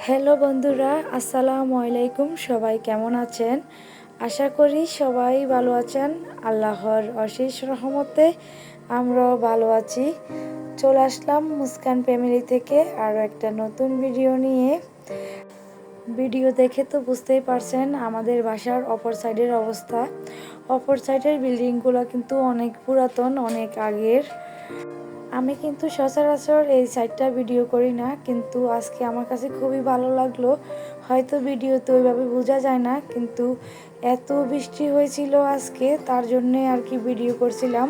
Hello বন্ধুরা, আসসালামু আলাইকুম। সবাই কেমন আছেন? আশা করি সবাই ভালো আছেন। আল্লাহর অশেষ রহমতে আমরাও ভালো আছি। চলে আসলাম মুস্কান ফ্যামিলি থেকে আরও একটা নতুন ভিডিও নিয়ে। ভিডিও দেখে তো বুঝতেই পারছেন আমাদের বাসার অপর সাইডের অবস্থা। অপর সাইডের বিল্ডিংগুলো কিন্তু অনেক পুরাতন, অনেক আগের। আমি কিন্তু সচরাচর এই সাইডটা ভিডিও করি না, কিন্তু আজকে আমার কাছে খুবই ভালো লাগলো। হয়তো ভিডিওতে ওইভাবে বোঝা যায় না, কিন্তু এত বৃষ্টি হয়েছিল আজকে, তার জন্যে আর কি ভিডিও করছিলাম।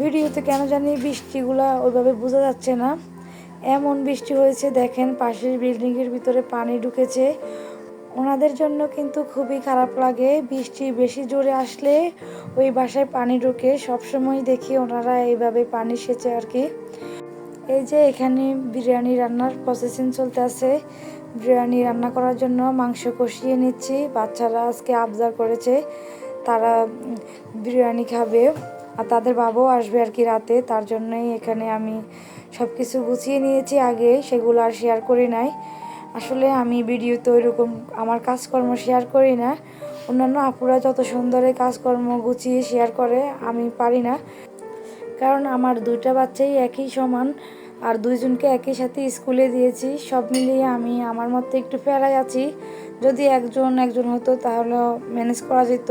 ভিডিওতে কেন জানি বৃষ্টিগুলা ওইভাবে বোঝা যাচ্ছে না, এমন বৃষ্টি হয়েছে। দেখেন পাশের বিল্ডিংয়ের ভিতরে পানি ঢুকেছে। ওনাদের জন্য কিন্তু খুবই খারাপ লাগে, বৃষ্টি বেশি জোরে আসলে ওই বাসায় পানি ঢুকে। সবসময় দেখি ওনারা এইভাবে পানি সেচে আর কি। এই যে এখানে বিরিয়ানি রান্নার প্রসেসিং চলতে আছে। বিরিয়ানি রান্না করার জন্য মাংস কষিয়ে নিচ্ছি। বাচ্চারা আজকে আবদার করেছে, তারা বিরিয়ানি খাবে আর তাদের বাবাও আসবে আর কি রাতে। তার জন্যই এখানে আমি সব কিছু গুছিয়ে নিয়েছি আগে, সেগুলো আর শেয়ার করি নাই। আসলে আমি ভিডিওতে ওইরকম আমার কাজকর্ম শেয়ার করি না। অন্যান্য আপুরা যত সুন্দর কাজকর্ম গুছিয়ে শেয়ার করে, আমি পারি না। কারণ আমার দুইটা বাচ্চাই একই সমান, আর দুইজনকে একই সাথে স্কুলে দিয়েছি। সব মিলিয়ে আমি আমার মতো একটু প্যারায় আছি। যদি একজন হতো তাহলে ম্যানেজ করা যেত।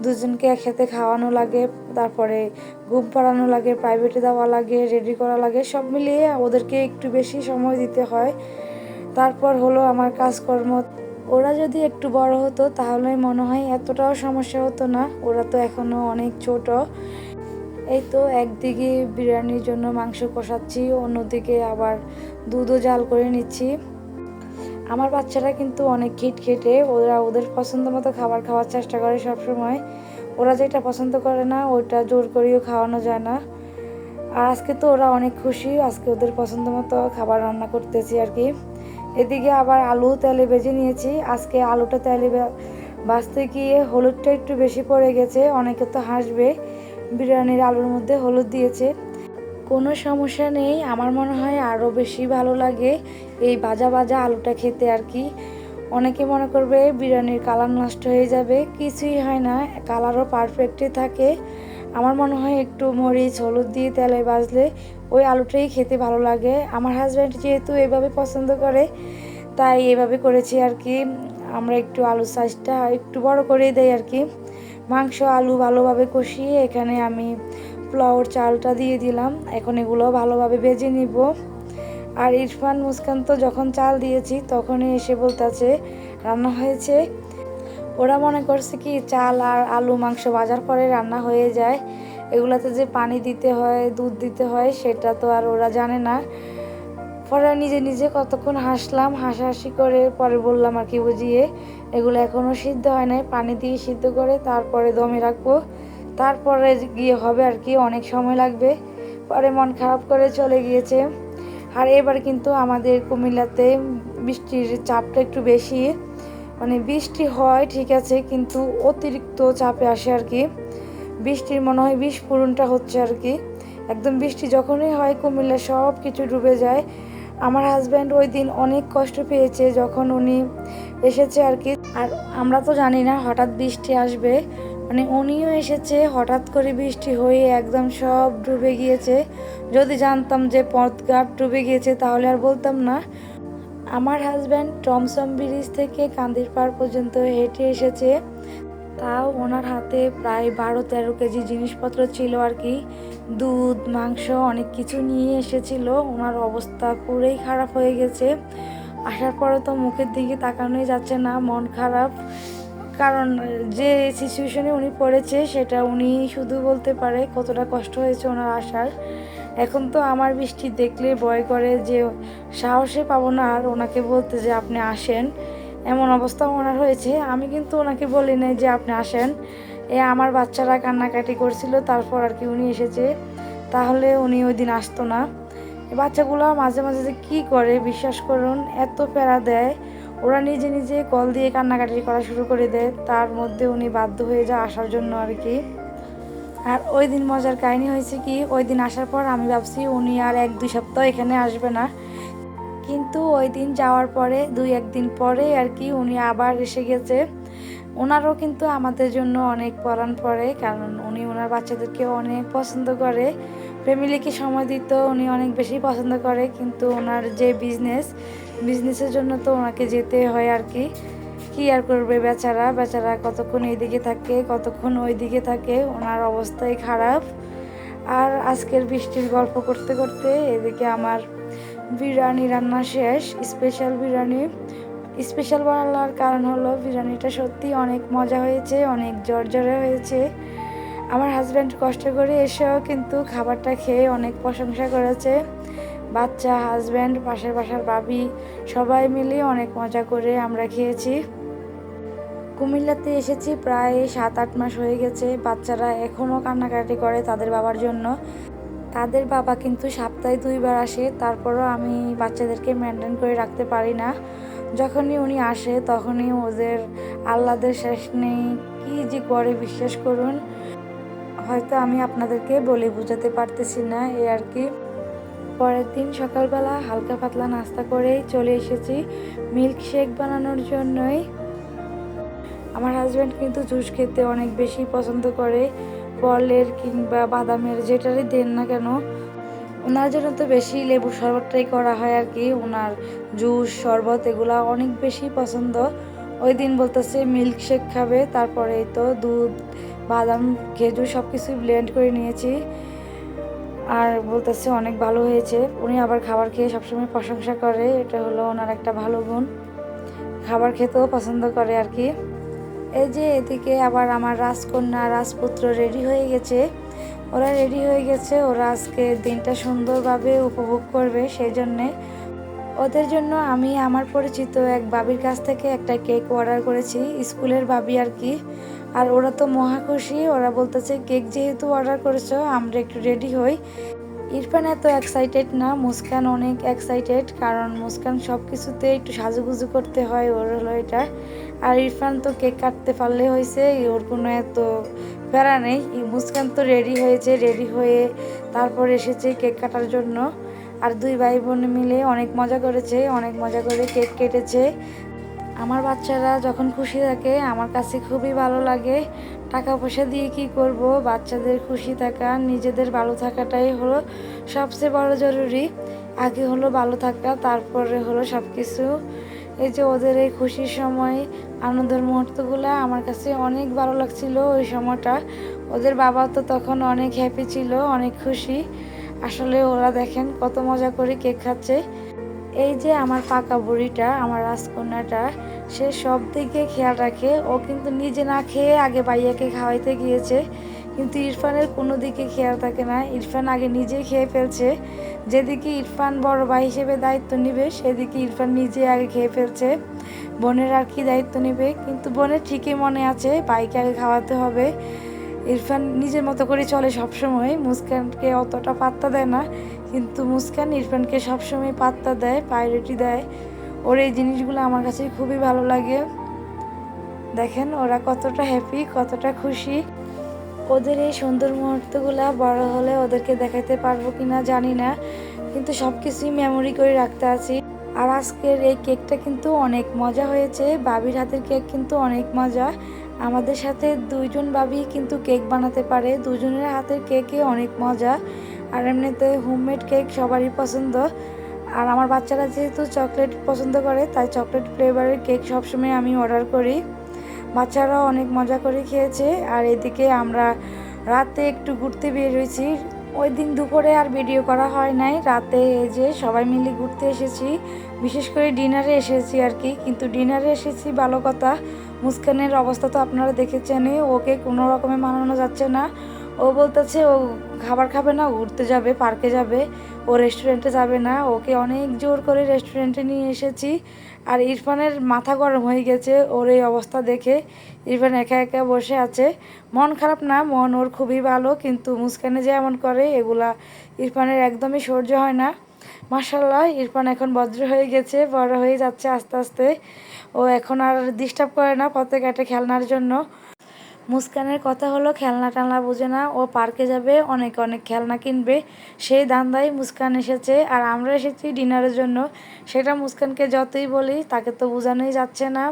দুজনকে একসাথে খাওয়ানো লাগে, তারপরে ঘুম পাড়ানো লাগে, প্রাইভেটে দেওয়া লাগে, রেডি করা লাগে, সব মিলিয়ে ওদেরকে একটু বেশি সময় দিতে হয়। তারপর হলো আমার কাজকর্ম। ওরা যদি একটু বড় হতো তাহলে মনে হয় এতটাও সমস্যা হতো না। ওরা তো এখনও অনেক ছোট। এই তো একদিকে বিরিয়ানির জন্য মাংস কষাচ্ছি, অন্যদিকে আবার দুধও জাল করে নিচ্ছি। আমার বাচ্চারা কিন্তু অনেক খিটখিটে, ওরা ওদের পছন্দ মতো খাবার খাওয়ার চেষ্টা করে সব সময়। ওরা যেটা পছন্দ করে না ওইটা জোর করেও খাওয়ানো যায় না। আর আজকে তো ওরা অনেক খুশি, আজকে ওদের পছন্দ মতো খাবার রান্না করতেছি আর কি। এদিকে আবার আলু তেলে ভেজে নিয়েছি। আজকে আলুটা তেলে ভাজতে গিয়ে হলুদটা একটু বেশি পড়ে গেছে, অনেকে তো হাসবে, বিরিয়ানির আলুর মধ্যে হলুদ দিয়েছে। কোনো সমস্যা নেই, আমার মনে হয় আরও বেশি ভালো লাগে এই ভাজা ভাজা আলুটা খেতে আর কি। অনেকে মনে করবে বিরিয়ানির কালার নষ্ট হয়ে যাবে, কিছুই হয় না, কালারও পারফেক্টই থাকে। আমার মনে হয় একটু মরিচ হলুদ দিয়ে তেলে ভাজলে ওই আলুটাই খেতে ভালো লাগে। আমার হাজব্যান্ড যেহেতু এভাবে পছন্দ করে, তাই এভাবে করেছি আর কি। আমরা একটু আলুর সাইজটা একটু বড় করে দেই আর কি। মাংস আলু ভালোভাবে কষিয়ে এখানে আমি পোলাওর চালটা দিয়ে দিলাম। এখন এগুলো ভালোভাবে ভেজে নিব। আর ইরফান মুস্কান তো যখন চাল দিয়েছি তখনই এসে বলতেছে রান্না হয়েছে। ওরা মনে করছে কি চাল আর আলু মাংস ভাজার পরে রান্না হয়ে যায়, এগুলাতে যে পানি দিতে হয়, দুধ দিতে হয়, সেটা তো আর ওরা জানে না। পরে নিজে নিজে কতক্ষণ হাসলাম, হাসাহাসি করে পরে বললাম আর কি বুঝিয়ে, এগুলো এখনও সিদ্ধ হয় নাই, পানি দিয়ে সিদ্ধ করে তারপরে দমে রাখবো, তারপরে গিয়ে হবে আর কি, অনেক সময় লাগবে। পরে মন খারাপ করে চলে গিয়েছে। আর এবার কিন্তু আমাদের কুমিল্লাতে বৃষ্টির চাপটা একটু বেশি। মানে বৃষ্টি হয় ঠিক আছে, কিন্তু অতিরিক্ত চাপে আসে আর কি। বৃষ্টির মনে হয় বিস্ফোরণটা হচ্ছে আর কি। একদম বৃষ্টি যখনই হয় কুমিল্লা সব কিছু ডুবে যায়। আমার হাজব্যান্ড ওই দিন অনেক কষ্ট পেয়েছে যখন উনি এসেছে আর কি। আর আমরা তো জানি না হঠাৎ বৃষ্টি আসবে, মানে উনিও এসেছে হঠাৎ করে বৃষ্টি হয়ে একদম সব ডুবে গিয়েছে। যদি জানতাম যে পথঘাট ডুবে গিয়েছে তাহলে আর বলতাম না। আমার হাজব্যান্ড টমসম ব্রিজ থেকে কান্দির পাড় পর্যন্ত হেঁটে এসেছে, তাও ওনার হাতে প্রায় 12-13 কেজি জিনিসপত্র ছিল আর কি। দুধ মাংস অনেক কিছু নিয়ে এসেছিল। ওনার অবস্থা পুরোই খারাপ হয়ে গেছে। আসার পরে তো মুখের দিকে তাকানোই যাচ্ছে না, মন খারাপ। কারণ যে সিচুয়েশনে উনি পড়েছে সেটা উনি শুধু বলতে পারে কতটা কষ্ট হয়েছে ওনার আসার। এখন তো আমার বৃষ্টি দেখলে ভয় করে, যে সাহসে পাবো না আর ওনাকে বলতে যে আপনি আসেন, এমন অবস্থা ওনার হয়েছে। আমি কিন্তু ওনাকে বলি নাই যে আপনি আসেন, আমার বাচ্চারা কান্নাকাটি করছিল তারপর আর কি উনি এসেছে, তাহলে উনি ওই দিন আসতো না। বাচ্চাগুলো মাঝে মাঝে যে কী করে বিশ্বাস করুন, এত প্যারা দেয়, ওরা নিজে নিজে কল দিয়ে কান্নাকাটি করা শুরু করে দেয়, তার মধ্যে উনি বাধ্য হয়ে যায় আসার জন্য আর কি। আর ওই দিন মজার কাহিনী হয়েছে কি, ওই দিন আসার পর আমি ভাবছি উনি আর 1-2 সপ্তাহ এখানে আসবে না, কিন্তু ওই দিন যাওয়ার পরে 2-1 দিন পরে আর কি উনি আবার এসে গেছে। ওনারও কিন্তু আমাদের জন্য অনেক পরাণ পড়ে, কারণ উনি ওনার বাচ্চাদেরকে অনেক পছন্দ করে, ফ্যামিলিকে সময় দিতে উনি অনেক বেশি পছন্দ করে। কিন্তু ওনার যে বিজনেসের জন্য তো ওনাকে যেতে হয় আর কি। কি আর করবে বেচারা কতক্ষণ এইদিকে থাকে কতক্ষণ ওই দিকে থাকে, ওনার অবস্থাই খারাপ। আর আজকের বৃষ্টির গল্প করতে করতে এদিকে আমার বিরিয়ানি রান্না শেষ। স্পেশাল বিরিয়ানি। স্পেশাল বলার কারণ হলো বিরিয়ানিটা সত্যি অনেক মজা হয়েছে, অনেক জর্জরে হয়েছে। আমার হাজব্যান্ড কষ্ট করে এসেও কিন্তু খাবারটা খেয়ে অনেক প্রশংসা করেছে। বাচ্চা, হাজব্যান্ড, পাশের বাসার ভাবি সবাই মিলে অনেক মজা করে আমরা খেয়েছি। কুমিল্লাতে এসেছি প্রায় 7-8 মাস হয়ে গেছে। বাচ্চারা এখনও কান্নাকাটি করে তাদের বাবার জন্য। তাদের বাবা কিন্তু সপ্তাহে 2 বার আসে, তারপরও আমি বাচ্চাদেরকে মেনটেন করে রাখতে পারি না। যখনই উনি আসে তখনই ওদের আহ্লাদের শেষ নেই। কী যে করে বিশ্বাস করুন, হয়তো আমি আপনাদেরকে বলে বোঝাতে পারতেছি না, এই আর কি। পরের দিন সকালবেলা হালকা পাতলা নাস্তা করেই চলে এসেছি মিল্কশেক বানানোর জন্যই। আমার হাজব্যান্ড কিন্তু জুস খেতে অনেক বেশি পছন্দ করে, ফলের কিংবা বাদামের যেটারই দেন না কেন। ওনার জন্য তো বেশি লেবুর শরবতটাই করা হয় আর কি। ওনার জুস, শরবত এগুলা অনেক বেশি পছন্দ। ওই দিন বলতেছে মিল্কশেক খাবে, তারপরে তো দুধ, বাদাম, খেজুর সব কিছুই ব্লেন্ড করে নিয়েছি। আর বলতেছে অনেক ভালো হয়েছে। উনি আবার খাবার খেয়ে সবসময় প্রশংসা করে, এটা হলো ওনার একটা ভালো গুণ। খাবার খেতেও পছন্দ করে আর কি। এই যে এদিকে আবার আমার রাজকন্যা রাজপুত্র রেডি হয়ে গেছে। ওরা রেডি হয়ে গেছে, ওরা আজকে দিনটা সুন্দরভাবে উপভোগ করবে, সেই জন্যে ওদের জন্য আমি আমার পরিচিত এক বাবির কাছ থেকে একটা কেক অর্ডার করেছি, স্কুলের বাবি আর কি। আর ওরা তো মহা খুশি, ওরা বলতেছে কেক যেহেতু অর্ডার করেছো আমরা একটু রেডি হই। ইরফান এত এক্সাইটেড না, মুস্কান অনেক এক্সাইটেড, কারণ মুস্কান সব কিছুতে একটু সাজুগুজু করতে হয়, ওর হলো এটা। আর ইরফান তো কেক কাটতে পারলে হয়েছে, ওর কোনো এত প্যারা নেই। মুস্কান তো রেডি হয়েছে, রেডি হয়ে তারপর এসেছে কেক কাটার জন্য। আর 2 ভাই বোন মিলে অনেক মজা করেছে, অনেক মজা করে কেক কেটেছে। আমার বাচ্চারা যখন খুশি থাকে আমার কাছে খুবই ভালো লাগে। টাকা পয়সা দিয়ে কি করব, বাচ্চাদের খুশি থাকা, নিজেদের ভালো থাকাটাই হলো সবচেয়ে বড় জরুরি। আগে হলো ভালো থাকা, তারপরে হলো সব কিছু। এই যে ওদের এই খুশির সময়, আনন্দের মুহূর্তগুলো আমার কাছে অনেক ভালো লাগছিল ওই সময়টা। ওদের বাবা তো তখন অনেক হ্যাপি ছিল, অনেক খুশি। আসলে ওরা দেখেন কত মজা করে কেক খাচ্ছে। এই যে আমার পাকা বুড়িটা, আমার রাজকন্যাটা, সে সব দিকে খেয়াল রাখে। ও কিন্তু নিজে না খেয়ে আগে ভাইয়াকে খাওয়াইতে গিয়েছে, কিন্তু ইরফানের কোনো দিকে খেয়াল থাকে না। ইরফান আগে নিজে খেয়ে ফেলছে। যেদিকে ইরফান বড় ভাই হিসেবে দায়িত্ব নেবে সেদিকে ইরফান নিজে আগে খেয়ে ফেলছে। বোনের আর কি দায়িত্ব নেবে, কিন্তু বোনের ঠিকই মনে আছে ভাইকে আগে খাওয়াতে হবে। ইরফান নিজের মতো করে চলে সবসময়, মুস্কানকে অতটা পাত্তা দেয় না, কিন্তু মুস্কান ইরফানকে সবসময় পাত্তা দেয়, প্রায়োরিটি দেয়। ওর এই জিনিসগুলো আমার কাছে খুবই ভালো লাগে। দেখেন ওরা কতটা হ্যাপি, কতটা খুশি। ওদের এই সুন্দর মুহূর্তগুলো বড় হলে ওদেরকে দেখাতে পারবো কিনা জানি না, কিন্তু সব কিছুই মেমোরি করে রাখতে আছি। আর আজকের এই কেকটা কিন্তু অনেক মজা হয়েছে, বাবির হাতের কেক কিন্তু অনেক মজা। আমাদের সাথে 2 জন বাবি কিন্তু কেক বানাতে পারে, 2 জনের হাতের কেকই অনেক মজা। আর এমনিতে হোমমেড কেক সবারই পছন্দ। আর আমার বাচ্চারা যেহেতু চকলেট পছন্দ করে, তাই চকলেট ফ্লেভারের কেক সবসময় আমি অর্ডার করি। বাচ্চারাও অনেক মজা করে খেয়েছে। আর এদিকে আমরা রাতে একটু ঘুরতে বের হয়েছি। ওই দিন দুপুরে আর ভিডিও করা হয় নাই, রাতে এই যে সবাই মিলে ঘুরতে এসেছি, বিশেষ করে ডিনারে এসেছি আর কি। কিন্তু ডিনারে এসেছি ভালো কথা, মুস্কানের অবস্থা তো আপনারা দেখেছেনই, ওকে কোনো রকমে মানানো যাচ্ছে না। ও বলতেছে ও খাবার খাবে না, ঘুরতে যাবে, পার্কে যাবে, ও রেস্টুরেন্টে যাবে না। ওকে অনেক জোর করে রেস্টুরেন্টে নিয়ে এসেছি। আর ইরফানের মাথা গরম হয়ে গেছে ওর এই অবস্থা দেখে। ইরফান একা একা বসে আছে, মন খারাপ না, মন ওর খুবই ভালো, কিন্তু মুস্কানে যে এমন করে এগুলা ইরফানের একদমই সহ্য হয় না। মাশাআল্লাহ ইরফান এখন ভদ্র হয়ে গেছে, বড় হয়ে যাচ্ছে আস্তে আস্তে। ও এখন আর ডিস্টার্ব করে না প্রত্যেক একটা খেলনার জন্য। মুস্কানের কথা হলো খেলনা টেলনা বোঝে না, ও পার্কে যাবে, অনেক অনেক খেলনা কিনবে, সেই ধান্দায় মুস্কান এসেছে। আর আমরা এসেছি ডিনারের জন্য, সেটা মুস্কানকে যতই বলি তাকে তো বোঝানোই যাচ্ছে না।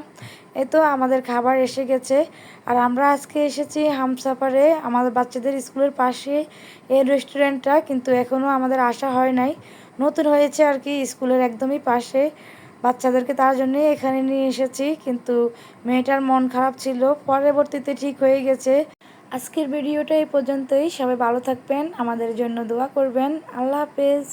এ তো আমাদের খাবার এসে গেছে। আর আমরা আজকে এসেছি হামসাফারে, আমাদের বাচ্চাদের স্কুলের পাশে এই রেস্টুরেন্টটা, কিন্তু এখনও আমাদের আসা হয় নাই, নতুন হয়েছে আর কি, স্কুলের একদমই পাশে। বাচ্চাদেরকে তার জন্যই এখানে নিয়ে এসেছি, কিন্তু মেয়েটার মন খারাপ ছিল, পরবর্তীতে ঠিক হয়ে গেছে। আজকের ভিডিওটা এই পর্যন্তই। সবাই ভালো থাকবেন, আমাদের জন্য দোয়া করবেন। আল্লাহ হাফেজ।